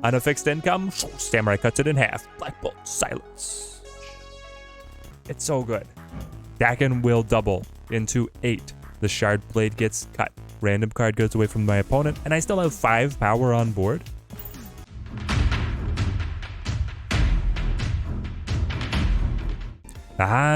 On a fixed income, Samurai cuts it in half. Black Bolt, silence. It's so good. Daken will double into 8. The Shard Blade gets cut. Random card goes away from my opponent, and I still have 5 power on board.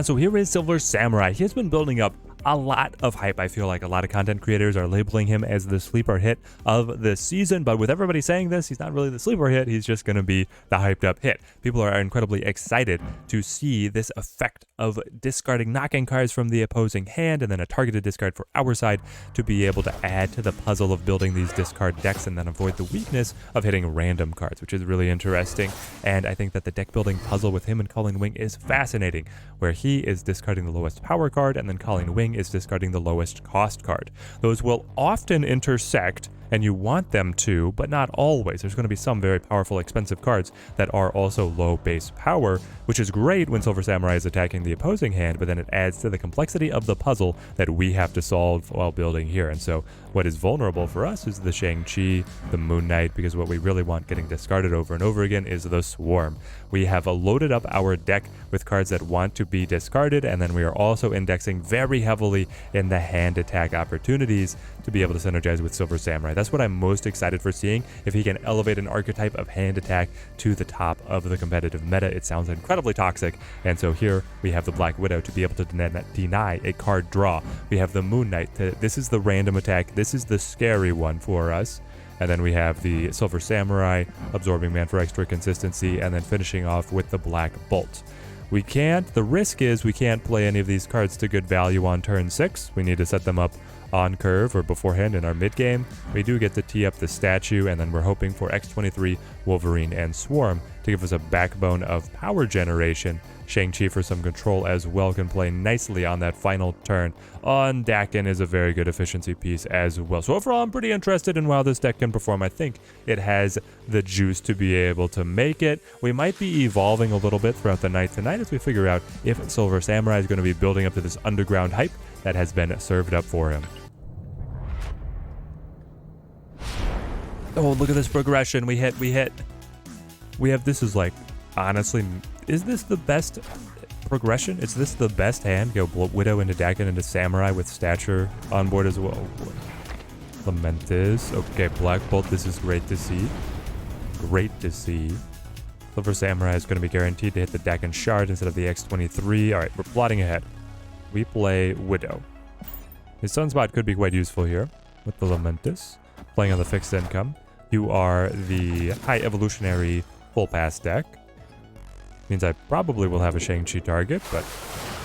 So here is Silver Samurai. He has been building up a lot of hype. I feel like a lot of content creators are labeling him as the sleeper hit of the season, but with everybody saying this, he's not really the sleeper hit. He's just going to be the hyped up hit. People are incredibly excited to see this effect of discarding knocking cards from the opposing hand and then a targeted discard for our side to be able to add to the puzzle of building these discard decks and then avoid the weakness of hitting random cards, which is really interesting. And I think that the deck building puzzle with him and Calling Wing is fascinating, where he is discarding the lowest power card and then Calling Wing is discarding the lowest cost card. Those will often intersect, and you want them to, but not always. There's going to be some very powerful, expensive cards that are also low base power, which is great when Silver Samurai is attacking the opposing hand, but then it adds to the complexity of the puzzle that we have to solve while building here. And so what is vulnerable for us is the Shang-Chi, the Moon Knight, because what we really want getting discarded over and over again is the Swarm. We have loaded up our deck with cards that want to be discarded, and then we are also indexing very heavily in the hand attack opportunities to be able to synergize with Silver Samurai. That's what I'm most excited for seeing. If he can elevate an archetype of hand attack to the top of the competitive meta, it sounds incredibly toxic. And so here we have the Black Widow to be able to deny a card draw. We have the Moon Knight. This is the random attack. This is the scary one for us. And then we have the Silver Samurai absorbing man for extra consistency and then finishing off with the Black Bolt. The risk is we can't play any of these cards to good value on turn 6. We need to set them up on curve or beforehand in our mid game. We do get to tee up the Statue, and then we're hoping for X23, Wolverine, and Swarm to give us a backbone of power generation. Shang-Chi for some control as well can play nicely on that final turn. On Daken is a very good efficiency piece as well. So overall, I'm pretty interested in how this deck can perform. I think it has the juice to be able to make it. We might be evolving a little bit throughout the night tonight as we figure out if Silver Samurai is going to be building up to this underground hype that has been served up for him. Oh, look at this progression. We hit. We have, this is like, honestly, is this the best progression? Is this the best hand? Go Widow into Daken into Samurai with Stature on board as well. Oh, Lamentis. Okay, Black Bolt. This is great to see. Great to see. Silver Samurai is going to be guaranteed to hit the Daken Shard instead of the X23. All right, we're plotting ahead. We play Widow. His Sunspot could be quite useful here with the Lamentis. Playing on the fixed income. You are the High Evolutionary full pass deck. Means I probably will have a Shang-Chi target, but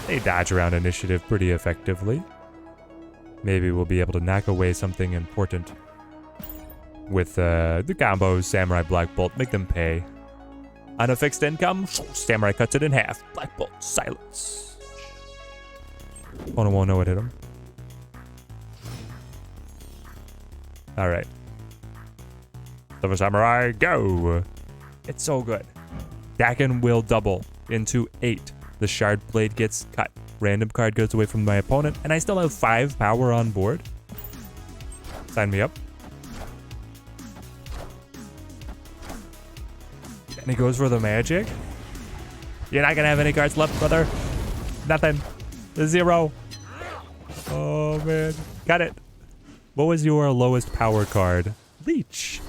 they dodge around initiative pretty effectively. Maybe we'll be able to knock away something important with the combos, Samurai, Black Bolt, make them pay. On a fixed income, Samurai cuts it in half. Black Bolt, silence. Oh, no, won't know what hit him. All right. Silver Samurai, go. It's so good. Daken will double into 8. The Shard Blade gets cut. Random card goes away from my opponent, and I still have 5 power on board. Sign me up. And he goes for the magic. You're not going to have any cards left, brother. Nothing. 0. Oh, man. Got it. What was your lowest power card? Leech.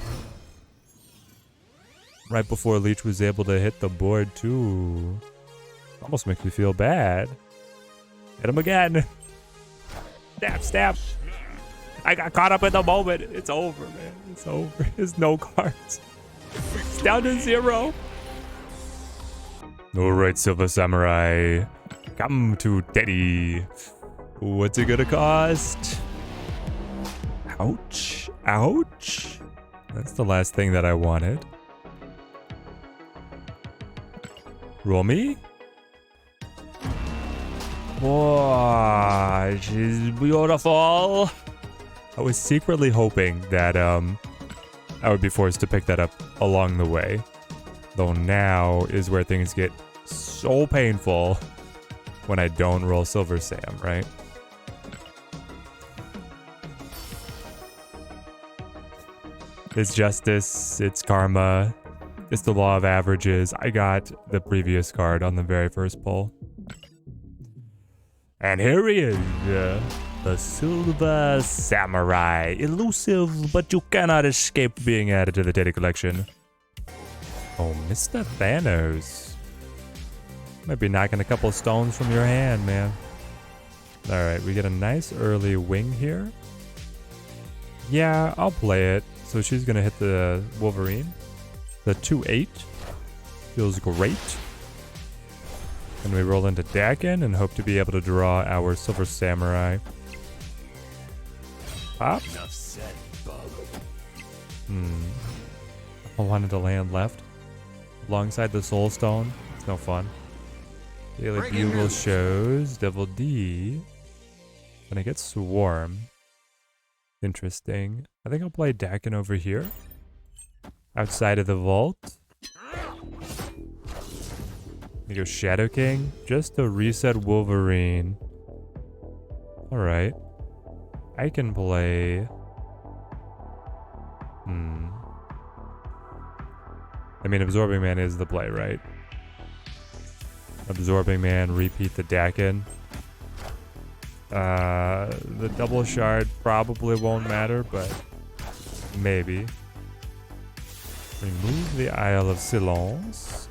Right before Leech was able to hit the board, too. Almost makes me feel bad. Hit him again. Stab, stab. I got caught up in the moment. It's over, man. It's over. There's no cards. It's down to 0. All right, Silver Samurai. Come to Daddy. What's it gonna cost? Ouch. Ouch. That's the last thing that I wanted. Roll me. Whoa, she's beautiful. I was secretly hoping that I would be forced to pick that up along the way. Though now is where things get so painful when I don't roll Silver Sam, right? It's justice, it's karma. It's the law of averages. I got the previous card on the very first pull. And here he is, the Silver Samurai. Elusive, but you cannot escape being added to the Teddy collection. Oh, Mr. Thanos. Might be knocking a couple stones from your hand, man. Alright, we get a nice early wing here. Yeah, I'll play it. So she's gonna hit the Wolverine. The 2-8. Feels great. And we roll into Daken and hope to be able to draw our Silver Samurai. Pop. Enough said, bub. I wanted to land left. Alongside the Soul Stone. It's no fun. Daily Bugle shows Devil D. And I get Swarm. Interesting. I think I'll play Daken over here. Outside of the vault. You go Shadow King just to reset Wolverine. Alright. I can play... I mean, Absorbing Man is the play, right? Absorbing Man, repeat the Daken. The double shard probably won't matter, but maybe. Remove the Isle of Silence.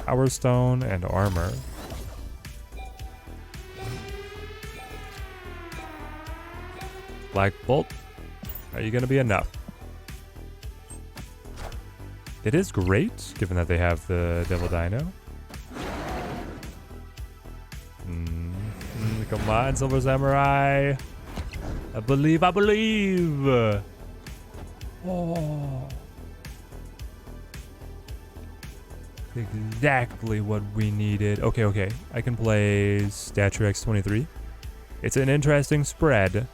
Power Stone and Armor. Black Bolt. Are you going to be enough? It is great, given that they have the Devil Dino. Come on, Silver Samurai. I believe. Oh. Exactly what we needed. Okay. I can play Stature X23. It's an interesting spread.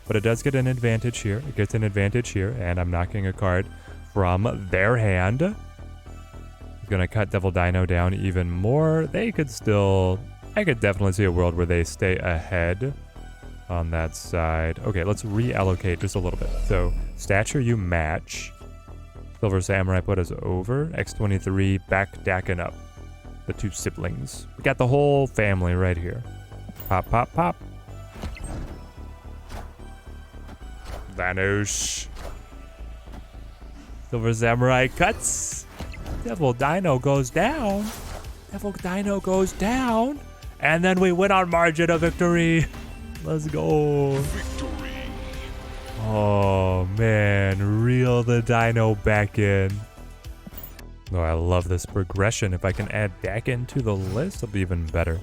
But it does get an advantage here. It gets an advantage here. And I'm knocking a card from their hand. It's going to cut Devil Dino down even more. They could still... I could definitely see a world where they stay ahead on that side. Okay, let's reallocate just a little bit. So, Stature, you match. Silver Samurai put us over. X23, back Daken up. The two siblings. We got the whole family right here. Pop, pop, pop. Thanos. Silver Samurai cuts. Devil Dino goes down. Devil Dino goes down. And then we win on margin of victory. Let's go. Victory. Oh, man. Reel the Dino back in. Oh, I love this progression. If I can add Daken to the list, it'll be even better.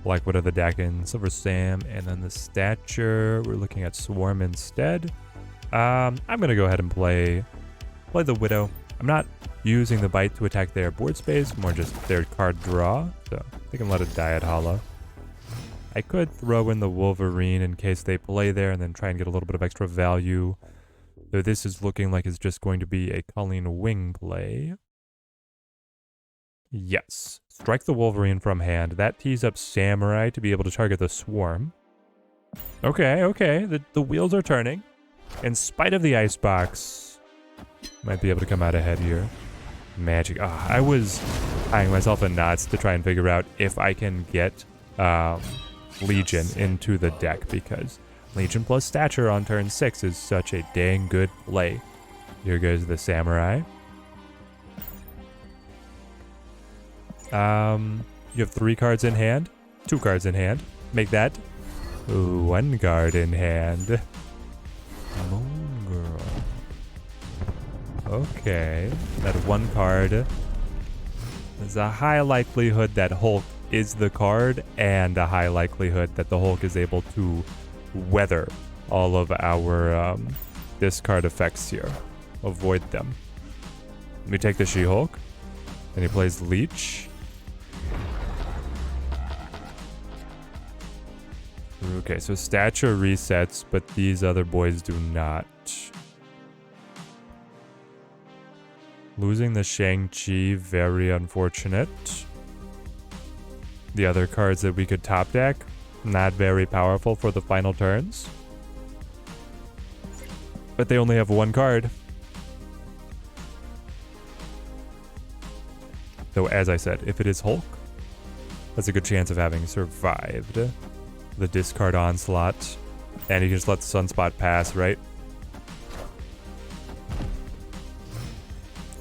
Like, what are the Daken? Silver Sam, and then the Stature. We're looking at Swarm instead. I'm going to go ahead and play the Widow. I'm not using the Bite to attack their board space, more just their card draw. So they can let it die at hollow. I could throw in the Wolverine in case they play there and then try and get a little bit of extra value. Though this is looking like it's just going to be a Colleen Wing play. Yes. Strike the Wolverine from hand. That tees up Samurai to be able to target the Swarm. Okay. The wheels are turning. In spite of the Icebox, might be able to come out ahead here. Magic. I was tying myself in knots to try and figure out if I can get Legion into the deck, because Legion plus Stature on turn 6 is such a dang good play. Here goes the Samurai. You have 3 cards in hand, 2 cards in hand. Make that 1 card in hand. Moon Girl. Okay, that 1 card. There's a high likelihood that Hulk is the card, and a high likelihood that the Hulk is able to weather all of our discard effects here. Avoid them. Let me take the She-Hulk. And he plays Leech. Okay, so Stature resets, but these other boys do not. Losing the Shang-Chi, very unfortunate. The other cards that we could top deck, not very powerful for the final turns. But they only have 1 card. Though, as I said, if it is Hulk, that's a good chance of having survived the discard onslaught. And you can just let the Sunspot pass, right?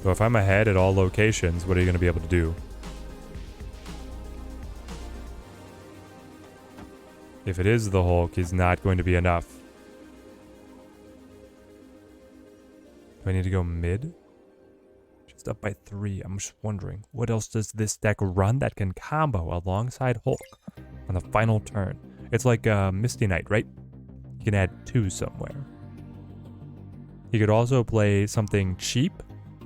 So if I'm ahead at all locations, what are you going to be able to do? If it is the Hulk, he's not going to be enough. Do I need to go mid? Just up by 3. I'm just wondering, what else does this deck run that can combo alongside Hulk on the final turn? It's like Misty Knight, right? You can add 2 somewhere. He could also play something cheap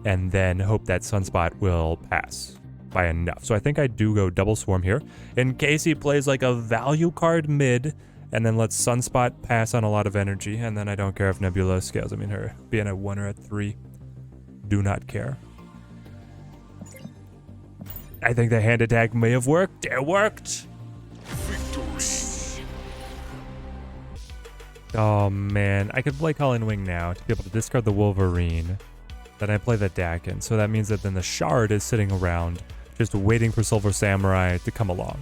and then hope that Sunspot will pass by enough. So I think I do go double Swarm here in case he plays like a value card mid and then lets Sunspot pass on a lot of energy, and then I don't care if Nebula scales. I mean, her being at 1 or at 3, do not care. I think the hand attack may have worked. It worked. Victory. Oh man, I could play Calling Wing now to be able to discard the Wolverine. Then I play the Daken, so that means that then the Shard is sitting around just waiting for Silver Samurai to come along.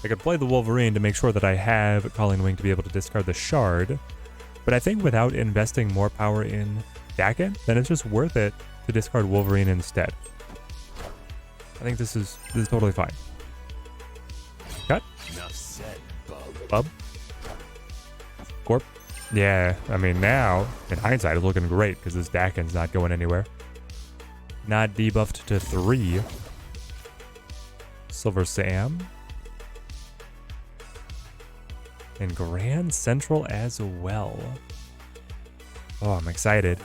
I could play the Wolverine to make sure that I have Calling Wing to be able to discard the Shard, but I think without investing more power in Daken, then it's just worth it to discard Wolverine instead. I think this is totally fine. Cut. Enough said, Bub. Corp. Yeah, I mean now, in hindsight, it's looking great because this Daken's not going anywhere. Not debuffed to 3. Silver Sam. And Grand Central as well. Oh, I'm excited.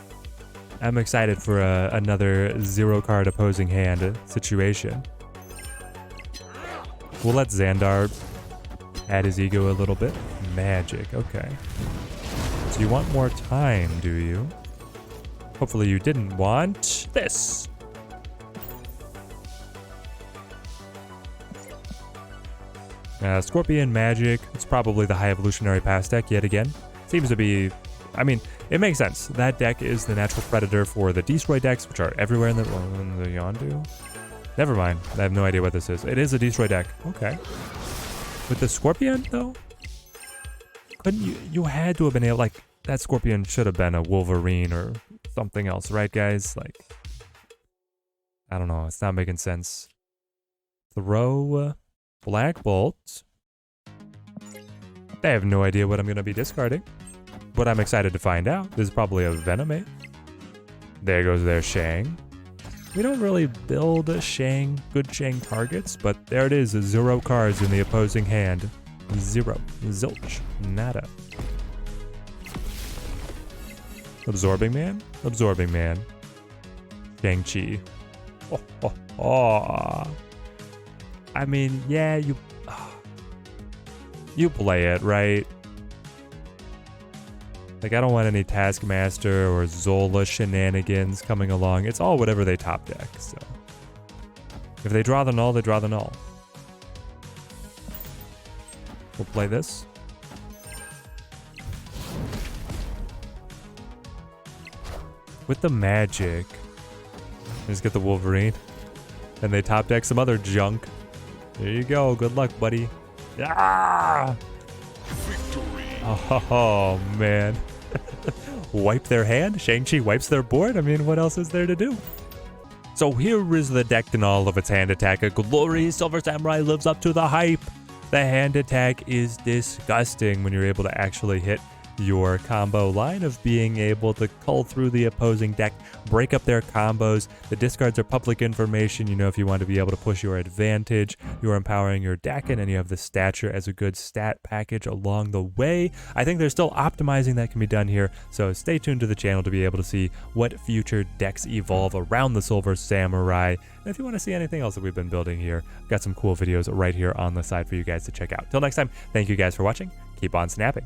I'm excited for another 0 card opposing hand situation. We'll let Xandar add his ego a little bit. Magic, okay. So you want more time, do you? Hopefully you didn't want this. Scorpion Magic. It's probably the High Evolutionary Pass deck yet again. Seems to be... I mean, it makes sense. That deck is the natural predator for the Destroy decks, which are everywhere in the Yondu. Never mind. I have no idea what this is. It is a Destroy deck. Okay. With the Scorpion, though? Couldn't you... You had to have been able... Like, that Scorpion should have been a Wolverine or something else, right, guys? Like... I don't know. It's not making sense. Throw... Black Bolt. I have no idea what I'm going to be discarding, but I'm excited to find out. This is probably a Venomate. There goes their Shang. We don't really build Shang, good Shang targets, but there it is, 0 cards in the opposing hand. 0. Zilch. Nada. Absorbing Man? Absorbing Man. Shang-Chi. Oh, oh, oh. I mean, yeah, you play it, right? Like, I don't want any Taskmaster or Zola shenanigans coming along. It's all whatever they top deck, so. If they draw the null, they draw the null. We'll play this. With the magic, just get the Wolverine. And they top deck some other junk. There you go. Good luck, buddy. Ah! Victory. Oh, man. Wipe their hand? Shang-Chi wipes their board? I mean, what else is there to do? So here is the deck in all of its hand attack. A glory. Silver Samurai lives up to the hype. The hand attack is disgusting when you're able to actually hit your combo line of being able to cull through the opposing deck, break up their combos. The discards are public information. You know, if you want to be able to push your advantage, you're empowering your Daken, and you have the Stature as a good stat package along the way. I think there's still optimizing that can be done here, so stay tuned to the channel to be able to see what future decks evolve around the Silver Samurai. And if you want to see anything else that we've been building here, I've got some cool videos right here on the side for you guys to check out. Till next time, thank you guys for watching. Keep on snapping.